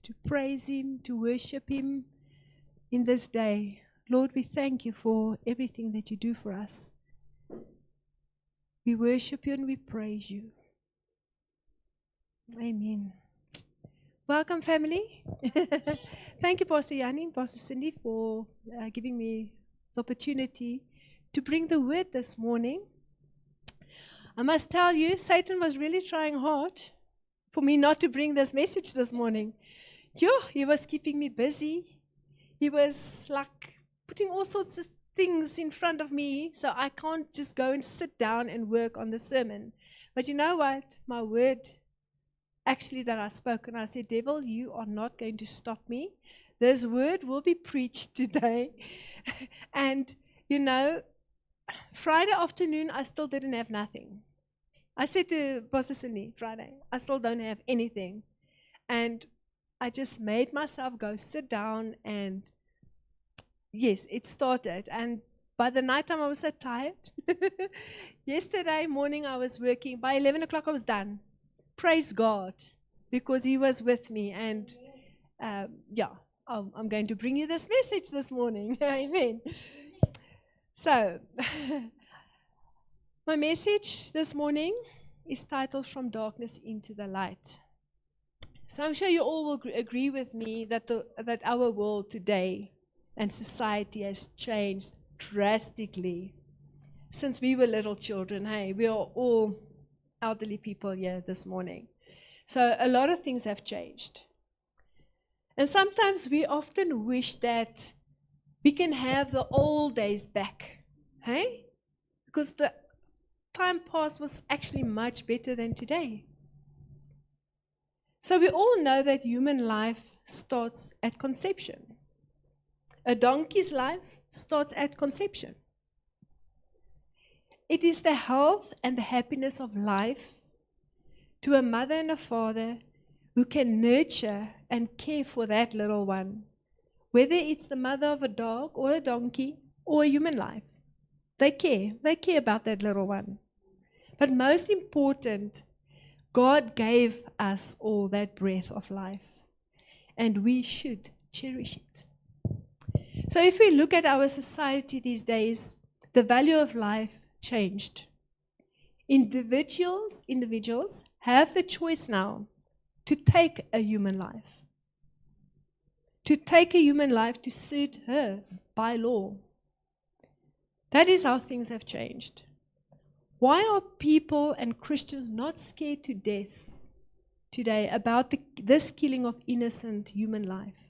to praise Him, to worship Him in this day. Lord, we thank you for everything that you do for us. We worship you and we praise you. Amen. Welcome, family. Thank you, Pastor Yanni and Pastor Cindy, for giving me the opportunity to bring the word this morning. I must tell you, Satan was really trying hard for me not to bring this message this morning. He was keeping me busy. He was like putting all sorts of things in front of me, so I can't just go and sit down and work on the sermon. But you know what? My word, actually, that I spoke, and I said, devil, you are not going to stop me. This word will be preached today. And, you know, Friday afternoon, I still didn't have nothing. I said to Pastor Cindy, Friday, I still don't have anything. And I just made myself go sit down, and yes, it started. And by the night time, I was so tired. Yesterday morning, I was working. By 11 o'clock, I was done. Praise God, because He was with me. And I'm going to bring you this message this morning. Amen. So, my message this morning is titled From Darkness into the Light. So I'm sure you all will agree with me that that our world today and society has changed drastically since we were little children. Hey, we are all elderly people here this morning. So a lot of things have changed. And sometimes we often wish that we can have the old days back. Hey? Because the time past was actually much better than today. So we all know that human life starts at conception. A donkey's life starts at conception. It is the health and the happiness of life to a mother and a father who can nurture and care for that little one, whether it's the mother of a dog or a donkey or a human life. They care about that little one. But most important, God gave us all that breath of life, and we should cherish it. So if we look at our society these days, the value of life changed. Individuals have the choice now to take a human life. To take a human life to suit her by law. That is how things have changed. Why are people and Christians not scared to death today about this killing of innocent human life?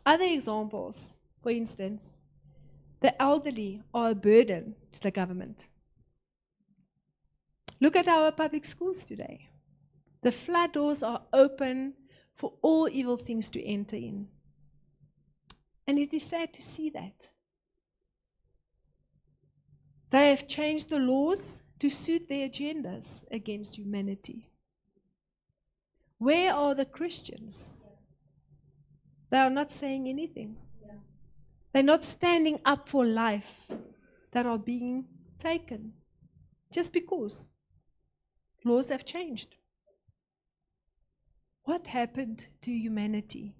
Other examples, for instance, the elderly are a burden to the government. Look at our public schools today. The flood doors are open for all evil things to enter in. And it is sad to see that. They have changed the laws to suit their agendas against humanity. Where are the Christians? They are not saying anything. They're not standing up for life that are being taken just because laws have changed. What happened to humanity?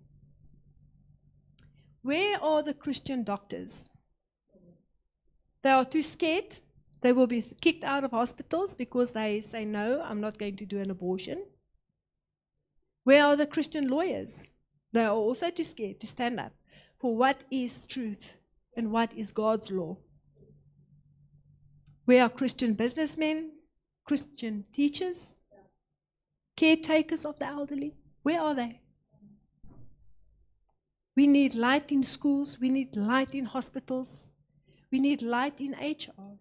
Where are the Christian doctors? They are too scared. They will be kicked out of hospitals because they say, no, I'm not going to do an abortion. Where are the Christian lawyers? They are also too scared to stand up for what is truth and what is God's law. Where are Christian businessmen, Christian teachers, caretakers of the elderly? Where are they? We need light in schools. We need light in hospitals. We need light in HR.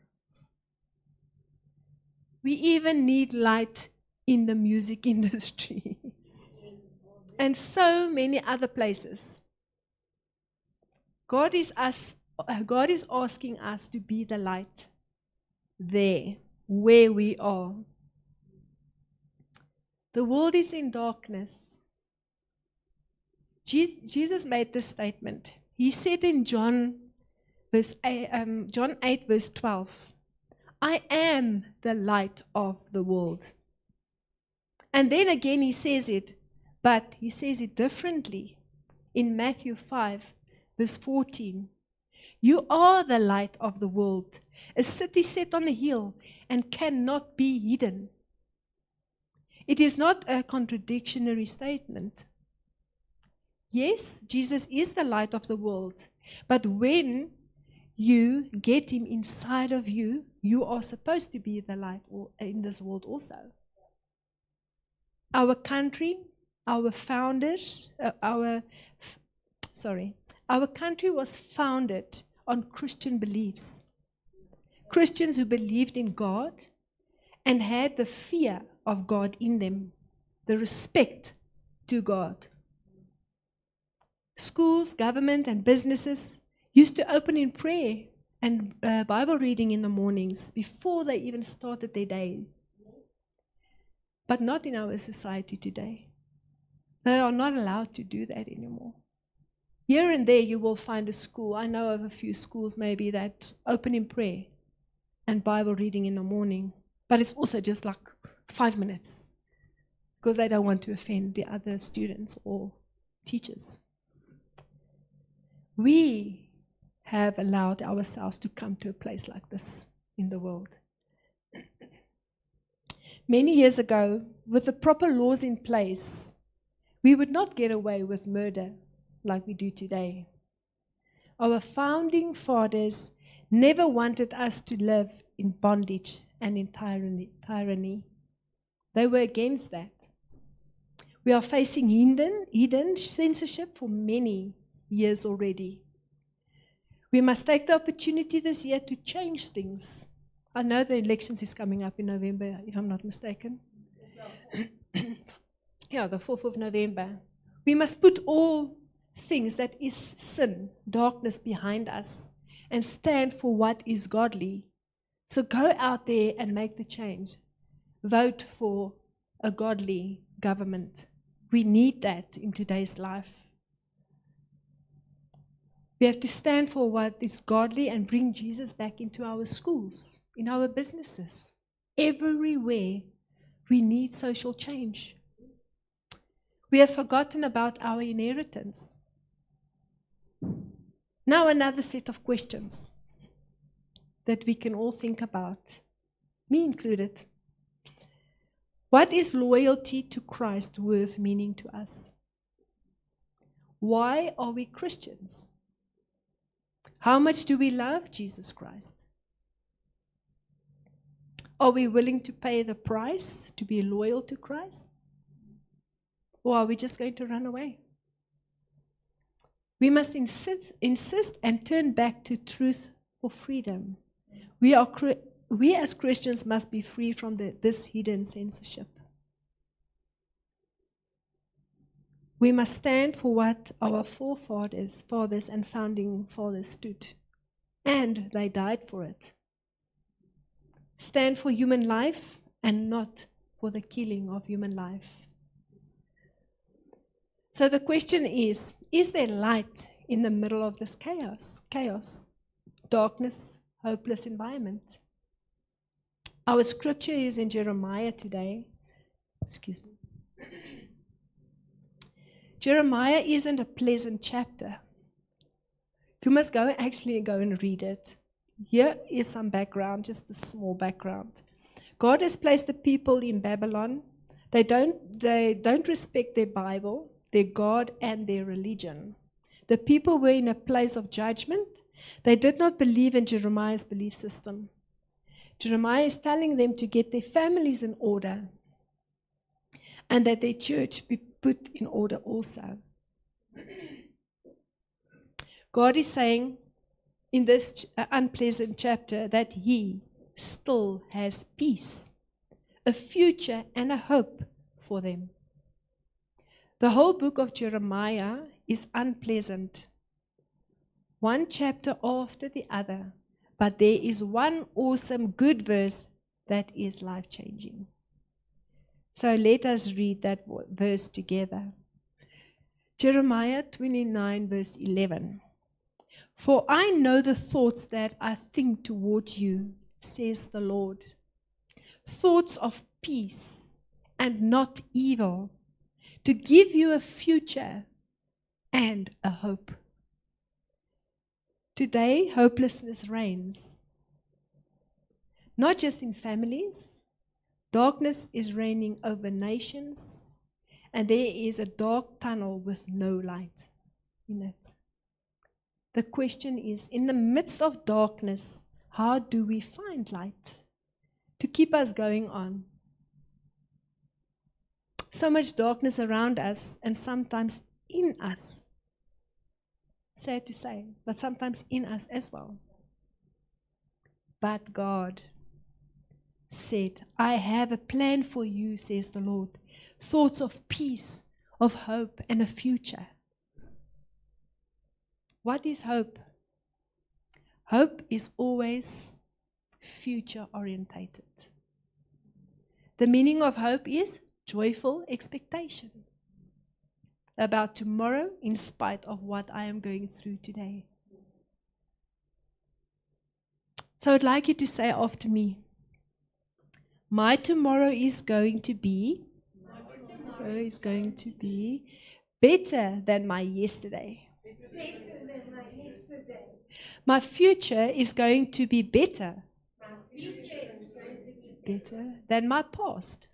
We even need light in the music industry. And so many other places. God is asking us to be the light there, where we are. The world is in darkness. Jesus made this statement. He said in John 8, verse 12, I am the light of the world. And then again he says it, But he says it differently in Matthew 5, verse 14. You are the light of the world, a city set on a hill and cannot be hidden. It is not a contradictory statement. Yes, Jesus is the light of the world, but when you get him inside of you, you are supposed to be the light in this world also. Our country, our founders, our country was founded on Christian beliefs. Christians who believed in God and had the fear of God in them, the respect to God. Schools, government, and businesses used to open in prayer and Bible reading in the mornings before they even started their day. But not in our society today. They are not allowed to do that anymore. Here and there you will find a school. I know of a few schools maybe that open in prayer and Bible reading in the morning. But it's also just like 5 minutes because they don't want to offend the other students or teachers. We have allowed ourselves to come to a place like this in the world. Many years ago, with the proper laws in place, we would not get away with murder like we do today. Our founding fathers never wanted us to live in bondage and in tyranny. They were against that. We are facing hidden censorship for many years already. We must take the opportunity this year to change things. I know the elections is coming up in November, if I'm not mistaken. Yeah, the 4th of November. We must put all things that is sin, darkness behind us and stand for what is godly. So go out there and make the change. Vote for a godly government. We need that in today's life. We have to stand for what is godly and bring Jesus back into our schools, in our businesses. Everywhere we need social change. We have forgotten about our inheritance. Now another set of questions that we can all think about, me included. What is loyalty to Christ worth meaning to us? Why are we Christians? How much do we love Jesus Christ? Are we willing to pay the price to be loyal to Christ? Or are we just going to run away? We must insist and turn back to truth for freedom. We as Christians must be free from this hidden censorship. We must stand for what our forefathers, fathers and founding fathers stood. And they died for it. Stand for human life and not for the killing of human life. So the question is there light in the middle of this chaos, darkness, hopeless environment? Our scripture is in Jeremiah today. Excuse me. Jeremiah isn't a pleasant chapter. You must go and read it. Here is some background, just a small background. God has placed the people in Babylon. They don't respect their Bible, their God, and their religion. The people were in a place of judgment. They did not believe in Jeremiah's belief system. Jeremiah is telling them to get their families in order and that their church be put in order also. God is saying in this unpleasant chapter that He still has peace, a future and a hope for them. The whole book of Jeremiah is unpleasant, one chapter after the other, but there is one awesome good verse that is life-changing. So let us read that verse together. Jeremiah 29 verse 11. For I know the thoughts that I think towards you, says the Lord. Thoughts of peace and not evil, to give you a future and a hope. Today, hopelessness reigns. Not just in families, darkness is reigning over nations, and there is a dark tunnel with no light in it. The question is, in the midst of darkness, how do we find light to keep us going on? So much darkness around us and sometimes in us. Sad to say, but sometimes in us as well. But God said, I have a plan for you, says the Lord. Thoughts of peace, of hope, and a future. What is hope? Hope is always future orientated. The meaning of hope is joyful expectation about tomorrow in spite of what I am going through today. So I'd like you to say after me, my tomorrow is going to be better than my yesterday. My future is going to be better than my past.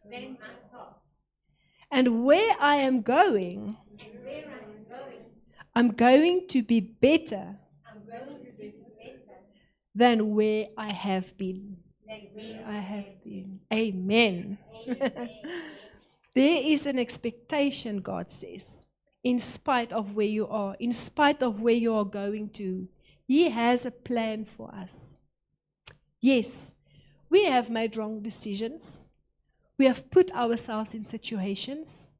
And where I am going, I'm going to be better than where I have been. Amen. There is an expectation, God says, in spite of where you are, in spite of where you are going to. He has a plan for us. Yes, we have made wrong decisions. We have put ourselves in situations,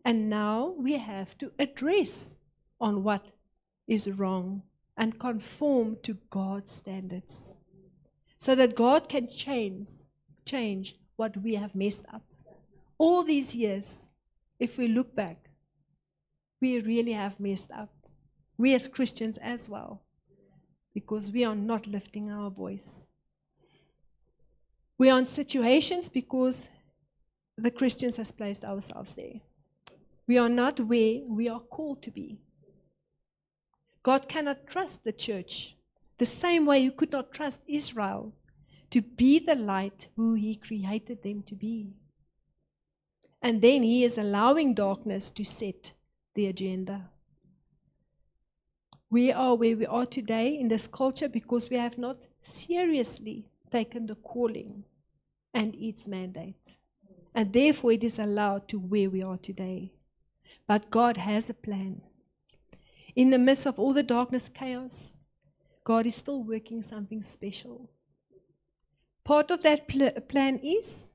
and now we have to address on what is wrong and conform to God's standards so that God can change what we have messed up. All these years, if we look back, we really have messed up. We as Christians as well, because we are not lifting our voice. We are in situations because the Christians has placed ourselves there. We are not where we are called to be. God cannot trust the church the same way He could not trust Israel to be the light who He created them to be. And then He is allowing darkness to set the agenda. We are where we are today in this culture because we have not seriously taken the calling and its mandate. And therefore it is allowed to where we are today. But God has a plan. In the midst of all the darkness, chaos, God is still working something special. Part of that plan is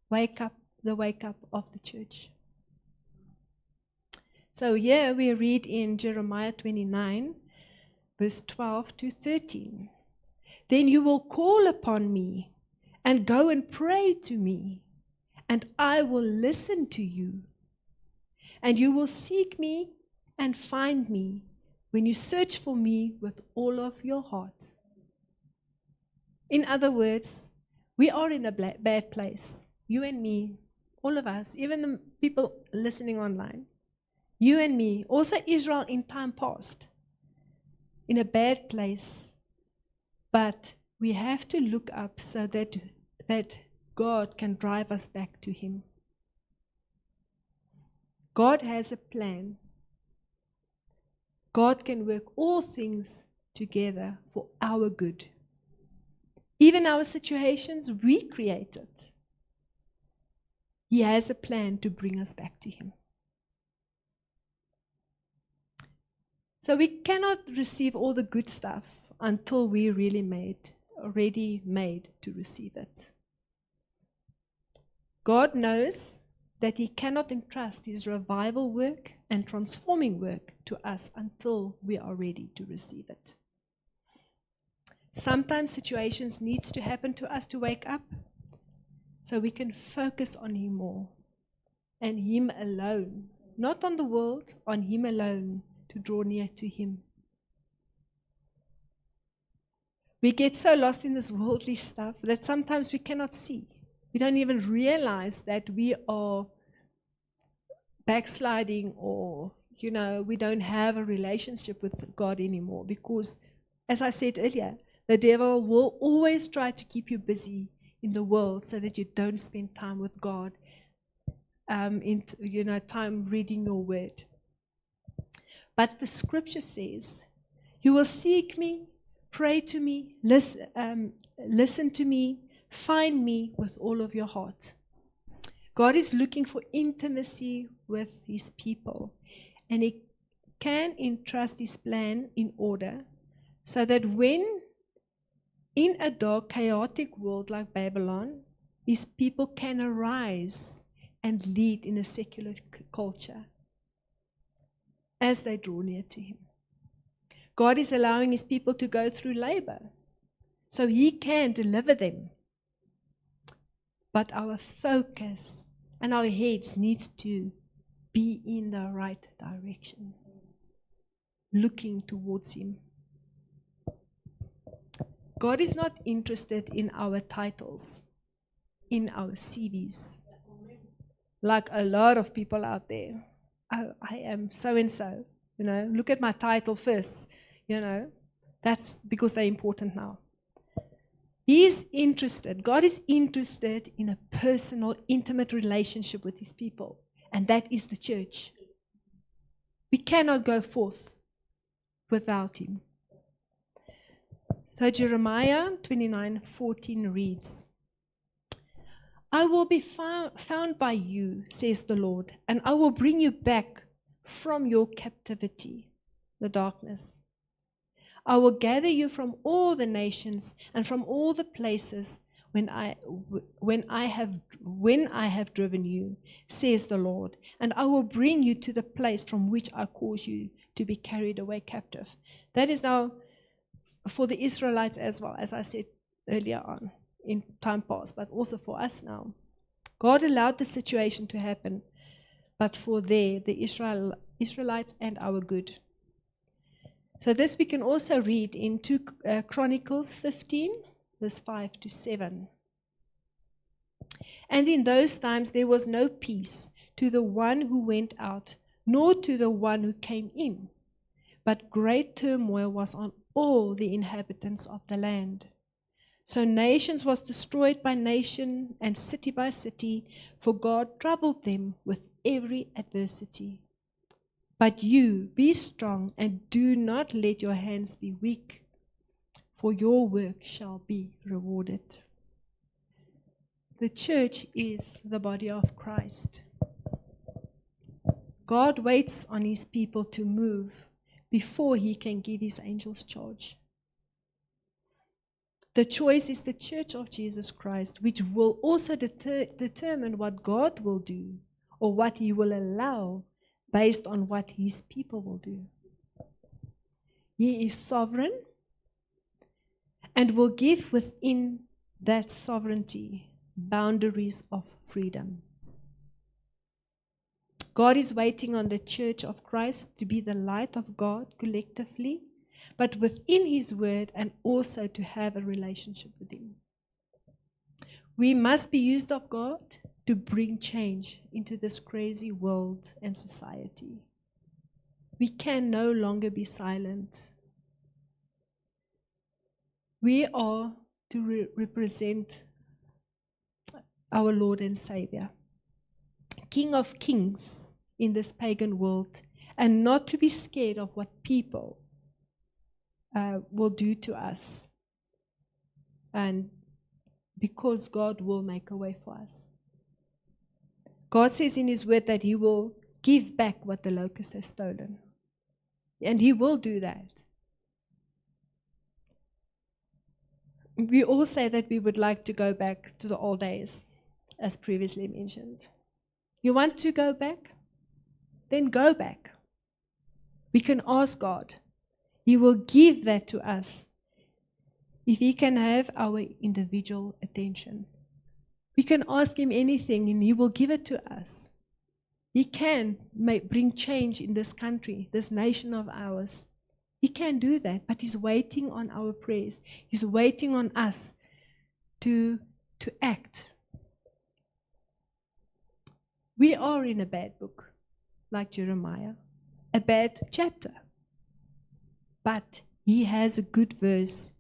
the wake up of the church. So here we read in Jeremiah 29, verse 12 to 13. Then you will call upon me and go and pray to me, and I will listen to you. And you will seek me and find me when you search for me with all of your heart. In other words, we are in a bad place. You and me, all of us, even the people listening online. You and me, also Israel in time past, in a bad place. But we have to look up so that God can drive us back to Him. God has a plan. God can work all things together for our good. Even our situations we created. He has a plan to bring us back to Him. So we cannot receive all the good stuff until we're already made to receive it. God knows that He cannot entrust His revival work and transforming work to us until we are ready to receive it. Sometimes situations needs to happen to us to wake up so we can focus on Him more and Him alone, not on the world, on Him alone, to draw near to Him. We get so lost in this worldly stuff that sometimes we cannot see. We don't even realize that we are backsliding or, we don't have a relationship with God anymore. Because, as I said earlier, the devil will always try to keep you busy in the world so that you don't spend time with God, time reading your word. But the scripture says, you will seek me, pray to me, listen to me, find me with all of your heart. God is looking for intimacy with his people, and he can entrust his plan in order so that when in a dark, chaotic world like Babylon, his people can arise and lead in a secular culture as they draw near to him. God is allowing his people to go through labor so he can deliver them. But our focus and our heads needs to be in the right direction, looking towards him. God is not interested in our titles, in our CVs, like a lot of people out there. Oh, I am so-and-so, look at my title first, that's because they're important now. God is interested in a personal, intimate relationship with his people, and that is the church. We cannot go forth without him. So Jeremiah 29:14 reads, I will be found by you, says the Lord, and I will bring you back from your captivity, the darkness. I will gather you from all the nations and from all the places when I have driven you, says the Lord, and I will bring you to the place from which I caused you to be carried away captive. That is now for the Israelites as well, as I said earlier on in time past, but also for us now. God allowed the situation to happen, but for the Israelites and our good. So this we can also read in 2 Chronicles 15, verse 5-7. And in those times there was no peace to the one who went out, nor to the one who came in, but great turmoil was on all the inhabitants of the land. So nations was destroyed by nation and city by city, for God troubled them with every adversity. But you, be strong, and do not let your hands be weak, for your work shall be rewarded. The church is the body of Christ. God waits on his people to move before he can give his angels charge. The choice is the church of Jesus Christ, which will also determine what God will do or what he will allow based on what his people will do. He is sovereign and will give within that sovereignty boundaries of freedom. God is waiting on the church of Christ to be the light of God collectively, but within his word, and also to have a relationship with him. We must be used of God to bring change into this crazy world and society. We can no longer be silent. We are to represent our Lord and Savior, King of Kings in this pagan world, and not to be scared of what people will do to us, and because God will make a way for us. God says in his word that he will give back what the locust has stolen, and he will do that. We all say that we would like to go back to the old days, as previously mentioned. You want to go back? Then go back. We can ask God. He will give that to us if he can have our individual attention. We can ask him anything and he will give it to us. He can bring change in this country, this nation of ours. He can do that, but he's waiting on our prayers. He's waiting on us to act. We are in a bad book. like Jeremiah, a bad chapter. But he has a good verse,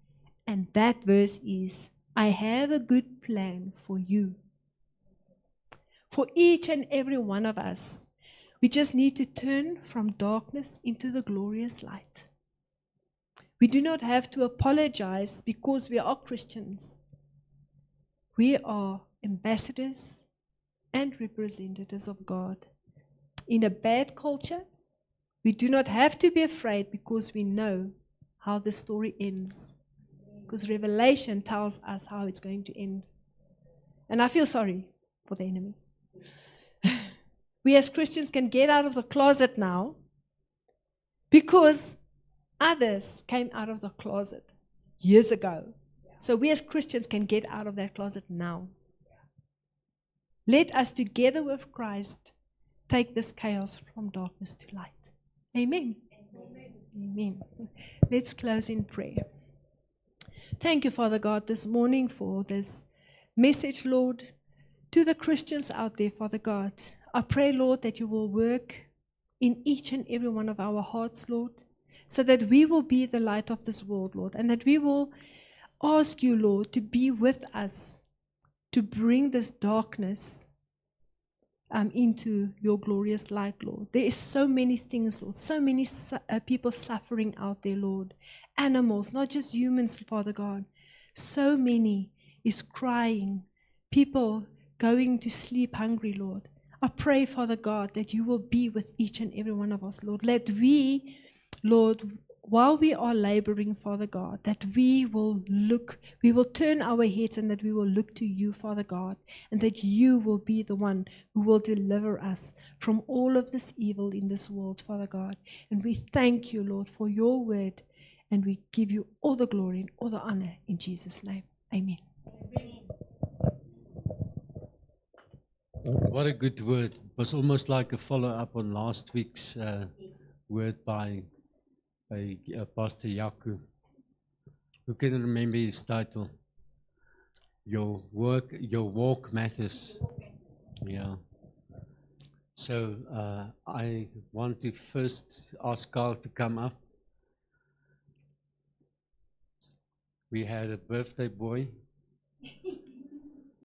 and that verse is, I have a good plan for you. For each and every one of us, we just need to turn from darkness into the glorious light. We do not have to apologize because we are Christians. We are ambassadors and representatives of God. In a bad culture, we do not have to be afraid because we know how the story ends. Because Revelation tells us how it's going to end. And I feel sorry for the enemy. We as Christians can get out of the closet now because others came out of the closet years ago. So we as Christians can get out of that closet now. Let us together with Christ take this chaos from darkness to light. Amen. Amen. Let's close in prayer. Thank you, Father God, this morning for this message, Lord, to the Christians out there, Father God. I pray, Lord, that you will work in each and every one of our hearts, Lord, so that we will be the light of this world, Lord, and that we will ask you, Lord, to be with us, to bring this darkness into your glorious light, Lord. There is so many things, Lord, so many people suffering out there, Lord. Animals, not just humans, Father God. So many is crying. People going to sleep hungry, Lord. I pray, Father God, that you will be with each and every one of us, Lord. Let we, Lord, while we are laboring, Father God, that we will turn our heads and that we will look to you, Father God, and that you will be the one who will deliver us from all of this evil in this world, Father God. And we thank you, Lord, for your word, and we give you all the glory and all the honor in Jesus' name. Amen. What a good word. It was almost like a follow-up on last week's word by Pastor Yaku. Who can remember his title? Your walk matters. Yeah. So I want to first ask Carl to come up. We had a birthday boy